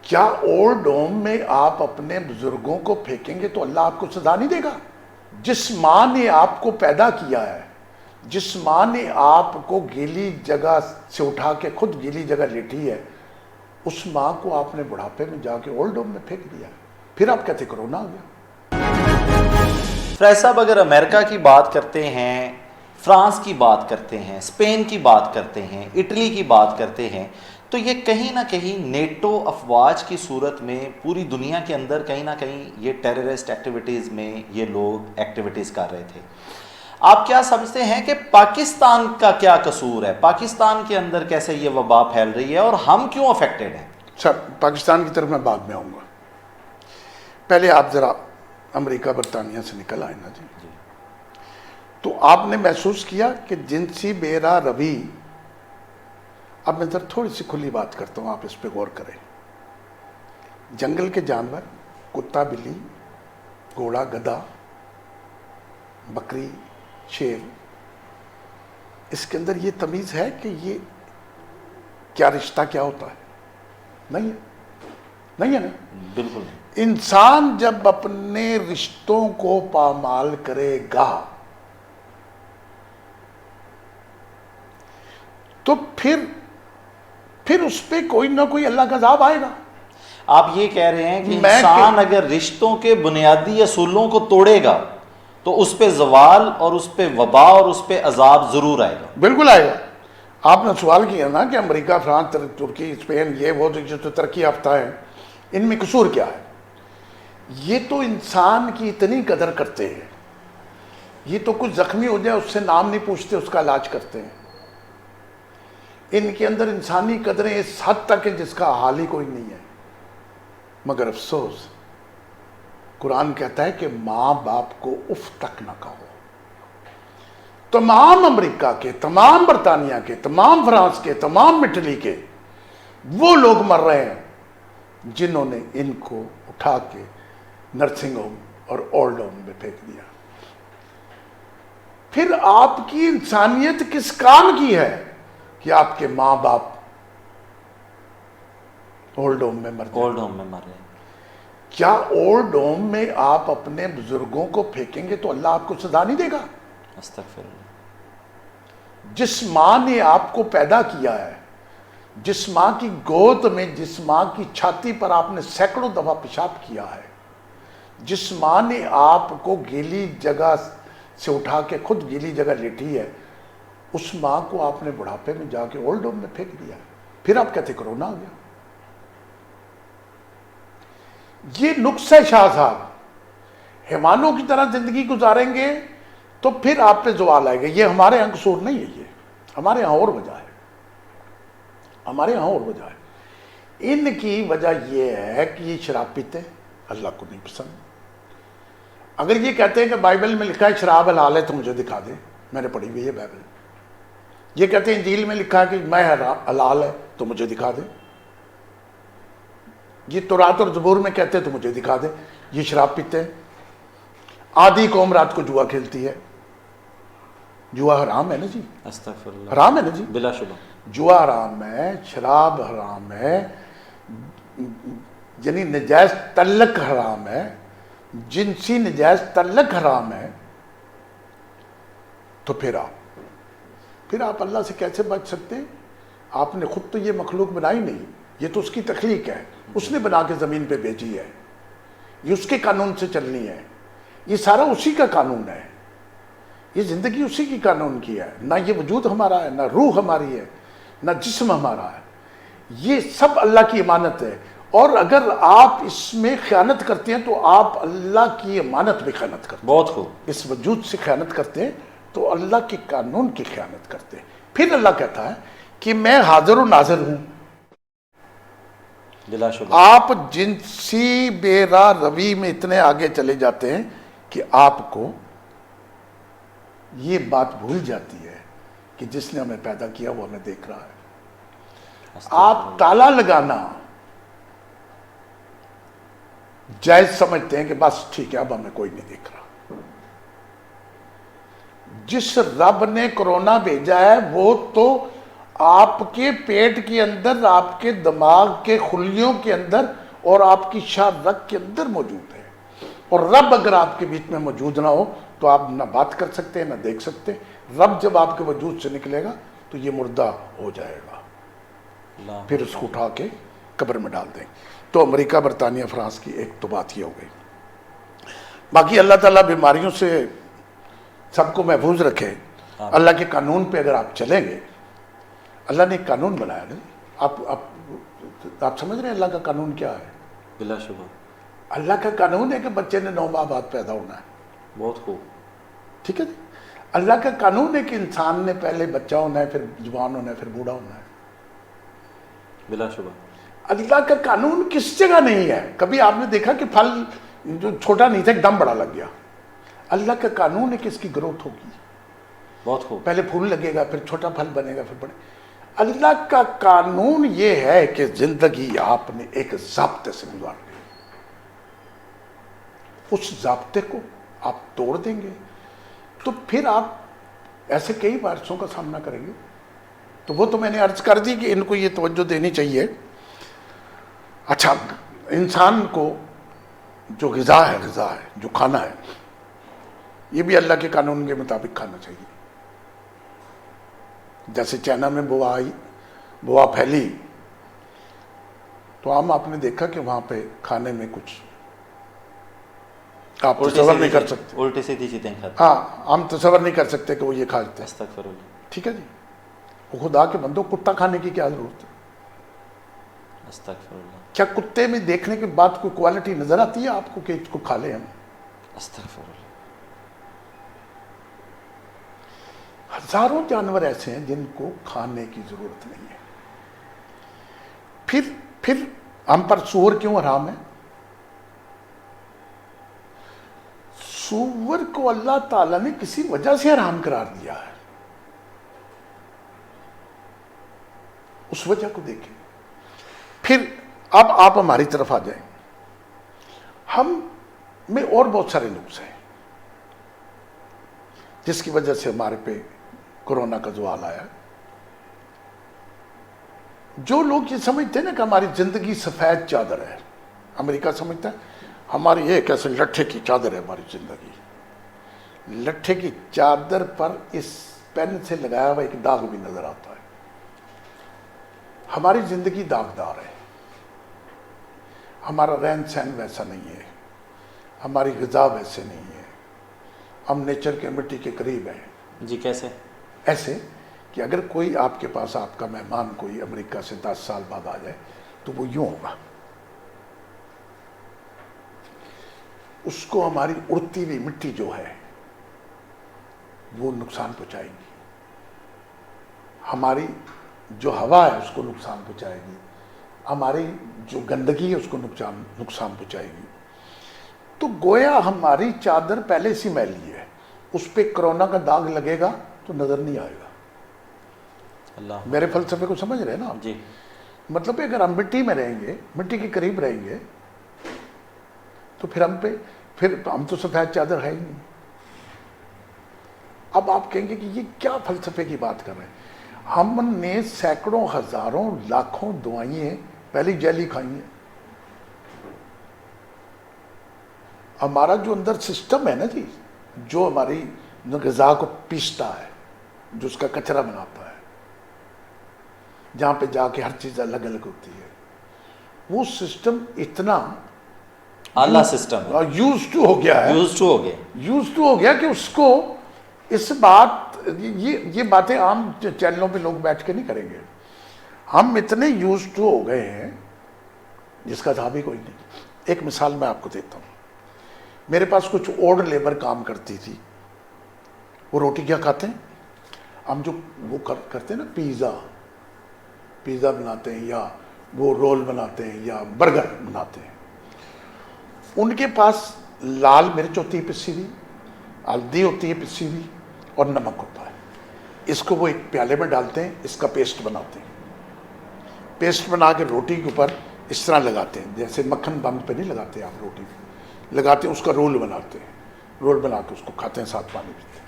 کیا old home میں آپ اپنے بزرگوں کو پھینکیں گے تو اللہ آپ کو سزا نہیں دے گا؟ جس ماں نے آپ کو پیدا کیا ہے، جس ماں نے آپ کو گیلی جگہ سے اٹھا کے خود گیلی جگہ لیٹی ہے، اس ماں کو آپ نے بڑھاپے میں جا کے اولڈ ہوم میں پھینک دیا، پھر آپ کہتے کرونا آ گیا۔ فریض صاحب، اگر امریکہ کی بات کرتے ہیں، فرانس کی بات کرتے ہیں، اسپین کی بات کرتے ہیں، اٹلی کی بات کرتے ہیں، تو یہ کہیں نہ کہیں نیٹو افواج کی صورت میں پوری دنیا کے اندر کہیں نہ کہیں یہ ٹیررسٹ ایکٹیویٹیز میں یہ لوگ ایکٹیویٹیز کر رہے تھے۔ آپ کیا سمجھتے ہیں کہ پاکستان کا کیا قصور ہے؟ پاکستان کے اندر کیسے یہ وبا پھیل رہی ہے اور ہم کیوں افیکٹڈ ہیں؟ سر، پاکستان کی طرف میں بعد میں آؤں گا، پہلے آپ ذرا امریکہ برطانیہ سے نکل آئے نا جی۔ تو آپ نے محسوس کیا کہ جنسی بے راہ روی، اب میں ذرا تھوڑی سی کھلی بات کرتا ہوں، آپ اس پہ غور کریں۔ جنگل کے جانور، کتا، بلی، گھوڑا، گدھا، بکری، شیر، اس کے اندر یہ تمیز ہے کہ یہ کیا رشتہ کیا ہوتا ہے؟ نہیں ہے، نہیں ہے نا؟ بالکل۔ انسان جب اپنے رشتوں کو پامال کرے گا تو پھر اس پہ کوئی نہ کوئی اللہ کا عذاب آئے گا۔ آپ یہ کہہ رہے ہیں کہ انسان اگر رشتوں کے بنیادی اصولوں کو توڑے گا تو اس پہ زوال اور اس پہ وبا اور اس پہ عذاب ضرور آئے گا؟ بالکل آئے گا۔ آپ نے سوال کیا نا کہ امریکہ، فرانس، ترکی، اسپین، یہ وہ جو ترقی یافتہ ہیں، ان میں قصور کیا ہے؟ یہ تو انسان کی اتنی قدر کرتے ہیں، یہ تو کچھ زخمی ہو جائے اس سے نام نہیں پوچھتے، اس کا علاج کرتے ہیں۔ ان کے اندر انسانی قدریں اس حد تک ہیں جس کا حال ہی کوئی نہیں ہے۔ مگر افسوس، قرآن کہتا ہے کہ ماں باپ کو اف تک نہ کہو۔ تمام امریکہ کے، تمام برطانیہ کے، تمام فرانس کے، تمام اٹلی کے وہ لوگ مر رہے ہیں جنہوں نے ان کو اٹھا کے نرسنگ ہوم اور اولڈ ہوم میں پھینک دیا۔ پھر آپ کی انسانیت کس کام کی ہے کہ آپ کے ماں باپ اولڈ ہوم میں مر جائیں؟ اولڈ ہوم میں مر رہے ہیں۔ کیا اولڈ ہوم میں آپ اپنے بزرگوں کو پھینکیں گے تو اللہ آپ کو سزا نہیں دے گا؟ استغفر اللہ۔ جس ماں نے آپ کو پیدا کیا ہے، جس ماں کی گود میں، جس ماں کی چھاتی پر آپ نے سینکڑوں دفعہ پیشاب کیا ہے، جس ماں نے آپ کو گیلی جگہ سے اٹھا کے خود گیلی جگہ لیٹی ہے، اس ماں کو آپ نے بڑھاپے میں جا کے اولڈ ہوم میں پھینک دیا، پھر آپ کہتے کرونا آ گیا۔ یہ نقص ہے شاہ صاحب، حیوانوں کی طرح زندگی گزاریں گے تو پھر آپ پہ زوال آئے گا۔ یہ ہمارے یہاں قصور نہیں ہے، یہ ہمارے یہاں اور وجہ ہے، ہمارے یہاں اور وجہ ہے۔ ان کی وجہ یہ ہے کہ یہ شراب پیتے ہیں، اللہ کو نہیں پسند۔ اگر یہ کہتے ہیں کہ بائبل میں لکھا ہے شراب حلال ہے تو مجھے دکھا دیں، میں نے پڑھی ہوئی ہے بائبل۔ یہ کہتے ہیں انجیل میں لکھا ہے کہ میں حلال ہے تو مجھے دکھا دیں۔ یہ تورات اور زبور میں کہتے ہیں تو مجھے دکھا دیں۔ یہ شراب پیتے ہیں۔ آدھی قوم رات کو جوا کھیلتی ہے۔ جوا حرام ہے نا جی، استغفر اللہ، حرام ہے نا جی، بلا شبہ۔ جوا حرام ہے، شراب حرام ہے، یعنی نجائز تعلق حرام ہے، جنسی نجائز تعلق حرام ہے، تو پھر آپ اللہ سے کیسے بچ سکتے ہیں؟ آپ نے خود تو یہ مخلوق بنائی نہیں، یہ تو اس کی تخلیق ہے، اس نے بنا کے زمین پہ بھیجی ہے، یہ اس کے قانون سے چلنی ہے، یہ سارا اسی کا قانون ہے، یہ زندگی اسی کی قانون کی ہے۔ نہ یہ وجود ہمارا ہے، نہ روح ہماری ہے، نہ جسم ہمارا ہے، یہ سب اللہ کی امانت ہے۔ اور اگر آپ اس میں خیانت کرتے ہیں تو آپ اللہ کی امانت میں خیانت کرتے ہیں۔ بہت خوب۔ اس وجود سے خیانت کرتے ہیں تو اللہ کے قانون کی خیانت کرتے ہیں۔ پھر اللہ کہتا ہے کہ میں حاضر و ناظر ہوں۔ بلا شبہ۔ آپ جنسی بے راہ روی میں اتنے آگے چلے جاتے ہیں کہ آپ کو یہ بات بھول جاتی ہے کہ جس نے ہمیں پیدا کیا وہ ہمیں دیکھ رہا ہے۔ آپ تالا لگانا جائز سمجھتے ہیں کہ بس ٹھیک ہے، اب ہمیں کوئی نہیں دیکھ رہا۔ جس رب نے کرونا بھیجا ہے وہ تو آپ کے پیٹ کے اندر، آپ کے دماغ کے خلیوں کے اندر اور آپ کی شاہ رگ کے اندر موجود ہے. اور رب اگر آپ کے بیچ میں موجود نہ ہو تو آپ نہ بات کر سکتے نہ دیکھ سکتے. رب جب آپ کے وجود سے نکلے گا تو یہ مردہ ہو جائے گا، پھر اس کو اٹھا کے قبر میں ڈال دیں. تو امریکہ، برطانیہ، فرانس کی ایک تو بات یہ ہو گئی. باقی اللہ تعالیٰ بیماریوں سے سب کو محفوظ رکھے. اللہ کے قانون پہ اگر آپ چلیں گے، اللہ نے ایک قانون بنایا نا. آپ سمجھ رہے ہیں اللہ کا قانون کیا ہے؟ بلا شبہ اللہ کا قانون ہے کہ بچے نے 9 ماہ بعد پیدا ہونا ہے. بہت خوب. ٹھیک ہے جی. اللہ کا قانون ہے کہ انسان نے پہلے بچہ ہونا ہے، پھر جوان ہونا ہے، پھر بوڑھا ہونا ہے. بلا شبہ اللہ کا قانون کس جگہ نہیں ہے؟ کبھی آپ نے دیکھا کہ پھل جو چھوٹا نہیں تھا ایک دم بڑا لگ گیا؟ اللہ کا قانون ہے کہ اس کی گروتھ ہوگی. بہت خوب. پہلے پھول لگے گا، پھر چھوٹا پھل بنے گا، پھر بڑے. اللہ کا قانون یہ ہے کہ زندگی آپ نے ایک ضابطے سے گزارنی. اس ضابطے کو آپ توڑ دیں گے تو پھر آپ ایسے کئی بارشوں کا سامنا کریں گے. تو وہ تو میں نے عرض کر دی کہ ان کو یہ توجہ دینی چاہیے. اچھا، انسان کو جو غذا ہے، جو کھانا ہے، یہ بھی اللہ کے قانون کے مطابق کھانا چاہیے. جیسے چائنا میں بوا پھیلی تو آپ نے دیکھا کہ وہاں پہ کھانے میں کچھ آپ تصور نہیں کر سکتے. الٹی سیدھی چیزیں کھاتے. ہاں، ہم تصور نہیں کر سکتے کہ وہ یہ کھاتے. استغفر اللہ. ٹھیک ہے جی. وہ خدا کے بندوں، کتا کھانے کی کیا ضرورت ہے؟ استغفر اللہ. کیا کتے میں دیکھنے کے بعد کوئی کوالٹی نظر آتی ہے آپ کو کہ اس کو کھا لیں ہم؟ استغفر اللہ. ہزاروں جانور ایسے ہیں جن کو کھانے کی ضرورت نہیں ہے. پھر ہم پر سور کیوں حرام ہے؟ سور کو اللہ تعالیٰ نے کسی وجہ سے حرام قرار دیا ہے. اس وجہ کو دیکھیں. پھر اب آپ ہماری طرف آ جائیں. ہم میں اور بہت سارے نقص ہیں جس کی وجہ سے ہمارے پہ کورونا کا زوال آیا. جو لوگ یہ سمجھتے ہیں نا کہ ہماری زندگی سفید چادر ہے، امریکہ سمجھتا ہے ہماری ایک ایسے لٹھے کی چادر ہے ہماری زندگی. لٹھے کی چادر پر اس پین سے لگایا ہوا ایک داغ بھی نظر آتا ہے. ہماری زندگی داغدار ہے. ہمارا رہن سہن ویسا نہیں ہے، ہماری غذا ویسے نہیں ہے. ہم نیچر کے مٹی کے قریب ہیں. جی کیسے؟ ایسے کہ اگر کوئی آپ کے پاس، آپ کا مہمان کوئی امریکہ سے 10 سال بعد آ جائے تو وہ یوں ہوگا. اس کو ہماری اڑتی ہوئی مٹی جو ہے وہ نقصان پہنچائے گی. ہماری جو ہوا ہے اس کو نقصان پہنچائے گی. ہماری جو گندگی ہے اس کو نقصان پہنچائے گی. تو گویا ہماری چادر پہلے سے میلی ہے. اس پہ کرونا کا داغ لگے گا تو نظر نہیں آئے گا. اللہ. میرے فلسفے کو سمجھ رہے ہیں نا آپ؟ جی. مطلب اگر ہم مٹی میں رہیں گے، مٹی کے قریب رہیں گے تو پھر ہم تو سفید چادر ہے ہی نہیں. اب آپ کہیں گے کہ یہ کیا فلسفے کی بات کر رہے ہیں. ہم نے سینکڑوں، ہزاروں، لاکھوں دوائیں پہلی جیلی کھائی ہیں. ہمارا جو اندر سسٹم ہے نا جی، جو ہماری غذا کو پیستا ہے، جو اس کا کچرا بناتا ہے، جہاں پہ جا کے ہر چیز الگ الگ ہوتی ہے، وہ سسٹم اتنا اعلیٰ سسٹم یوز ٹو ہو گیا ہے. یوز ٹو ہو گیا کہ اس کو اس بات، یہ باتیں عام چینلوں پہ لوگ بیٹھ کے نہیں کریں گے. ہم اتنے یوز ٹو ہو گئے ہیں جس کا تھا بھی کوئی نہیں. ایک مثال میں آپ کو دیتا ہوں. میرے پاس کچھ اوڈ لیبر کام کرتی تھی. وہ روٹی کیا کھاتے ہیں؟ ہم جو وہ کرتے ہیں نا، پیزا بناتے ہیں یا وہ رول بناتے ہیں یا برگر بناتے ہیں. ان کے پاس لال مرچ ہوتی ہے پسی ہوئی، ہلدی ہوتی ہے پسی ہوئی، اور نمک ہوتا ہے. اس کو وہ ایک پیالے میں ڈالتے ہیں، اس کا پیسٹ بناتے ہیں. پیسٹ بنا کے روٹی کے اوپر اس طرح لگاتے ہیں، جیسے مکھن بند پہ نہیں لگاتے آپ، روٹی پہ لگاتے ہیں. اس کا رول بناتے ہیں. رول بنا کے اس کو کھاتے ہیں، ساتھ پانی پیتے ہیں.